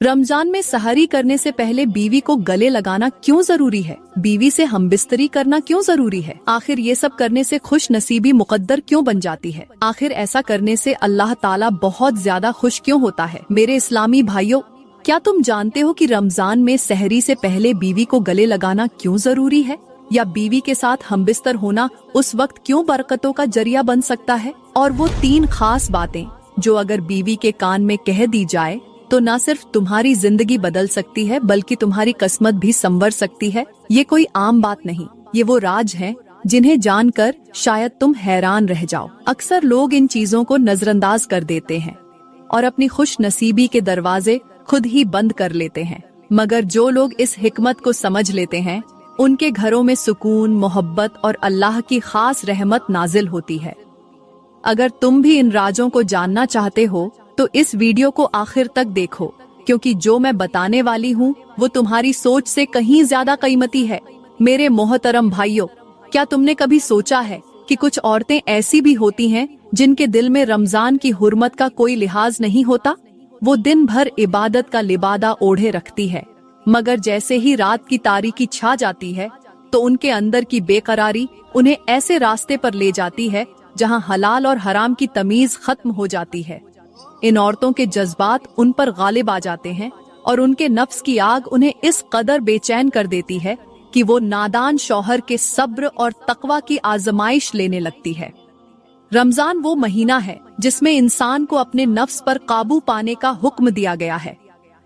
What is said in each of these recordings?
रमजान में सहरी करने से पहले बीवी को गले लगाना क्यों जरूरी है? बीवी से हमबिस्तरी करना क्यों जरूरी है? आखिर ये सब करने से खुश नसीबी मुकद्दर क्यों बन जाती है? आखिर ऐसा करने से अल्लाह ताला बहुत ज्यादा खुश क्यों होता है? मेरे इस्लामी भाइयों, क्या तुम जानते हो कि रमजान में सहरी से पहले बीवी को गले लगाना क्यों जरूरी है? या बीवी के साथ हमबिस्तर होना उस वक्त क्यों बरकतों का जरिया बन सकता है? और वो 3 खास बातें जो अगर बीवी के कान में कह दी जाए तो न सिर्फ तुम्हारी जिंदगी बदल सकती है बल्कि तुम्हारी किस्मत भी संवर सकती है। ये कोई आम बात नहीं, ये वो राज हैं जिन्हें जानकर शायद तुम हैरान रह जाओ। अक्सर लोग इन चीजों को नजरअंदाज कर देते हैं और अपनी खुश नसीबी के दरवाजे खुद ही बंद कर लेते हैं, मगर जो लोग इस हिकमत को समझ लेते हैं उनके घरों में सुकून, मोहब्बत और अल्लाह की खास रहमत नाजिल होती है। अगर तुम भी इन राजों को जानना चाहते हो तो इस वीडियो को आखिर तक देखो, क्योंकि जो मैं बताने वाली हूँ वो तुम्हारी सोच से कहीं ज्यादा कीमती है। मेरे मोहतरम भाइयों, क्या तुमने कभी सोचा है कि कुछ औरतें ऐसी भी होती हैं जिनके दिल में रमजान की हुर्मत का कोई लिहाज नहीं होता? वो दिन भर इबादत का लिबादा ओढ़े रखती है, मगर जैसे ही रात की तारीकी छा जाती है तो उनके अंदर की बेकरारी उन्हें ऐसे रास्ते पर ले जाती है जहाँ हलाल और हराम की तमीज खत्म हो जाती है। इन औरतों के जज्बात उन पर गालिब आ जाते हैं और उनके नफ्स की आग उन्हें इस कदर बेचैन कर देती है कि वो नादान शौहर के सब्र और तकवा की आजमाइश लेने लगती है। रमजान वो महीना है जिसमें इंसान को अपने नफ्स पर काबू पाने का हुक्म दिया गया है,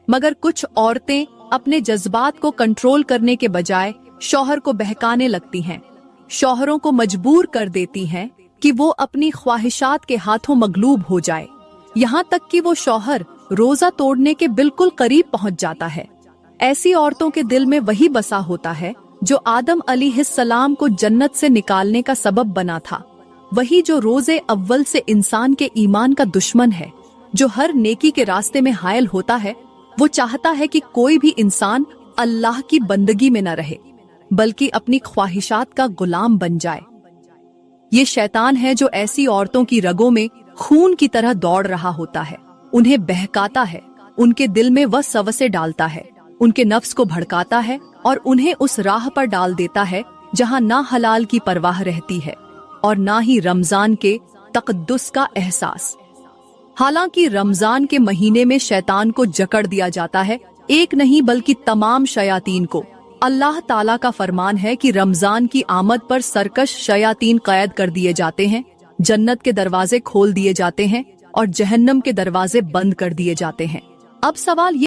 मगर कुछ औरतें अपने जज्बात को कंट्रोल करने के बजाय शौहर को बहकाने लगती हैं, शौहरों को मजबूर कर देती हैं कि वो अपनी ख्वाहिशात के हाथों मगलूब हो जाए, यहाँ तक कि वो शौहर रोजा तोड़ने के बिल्कुल करीब पहुँच जाता है। ऐसी औरतों के दिल में वही बसा होता है जो आदम अलैहिस्सलाम को जन्नत से निकालने का सबब बना था, वही जो रोजे अव्वल से इंसान के ईमान का दुश्मन है, जो हर नेकी के रास्ते में हायल होता है। वो चाहता है कि कोई भी इंसान अल्लाह की बंदगी में न रहे बल्कि अपनी ख्वाहिशात का गुलाम बन जाए। ये शैतान है जो ऐसी औरतों की रगों में खून की तरह दौड़ रहा होता है, उन्हें बहकाता है, उनके दिल में वसवसे डालता है, उनके नफ्स को भड़काता है और उन्हें उस राह पर डाल देता है जहां ना हलाल की परवाह रहती है और ना ही रमजान के तकद्दुस का एहसास। हालांकि रमजान के महीने में शैतान को जकड़ दिया जाता है, एक नहीं बल्कि तमाम शयातीन को। अल्लाह ताला का फरमान है कि रमजान की आमद पर सरकश शयातीन कैद कर दिए जाते हैं, जन्नत के दरवाजे खोल दिए जाते हैं और जहन्नम के दरवाजे बंद कर दिए जाते हैं। अब सवाल ये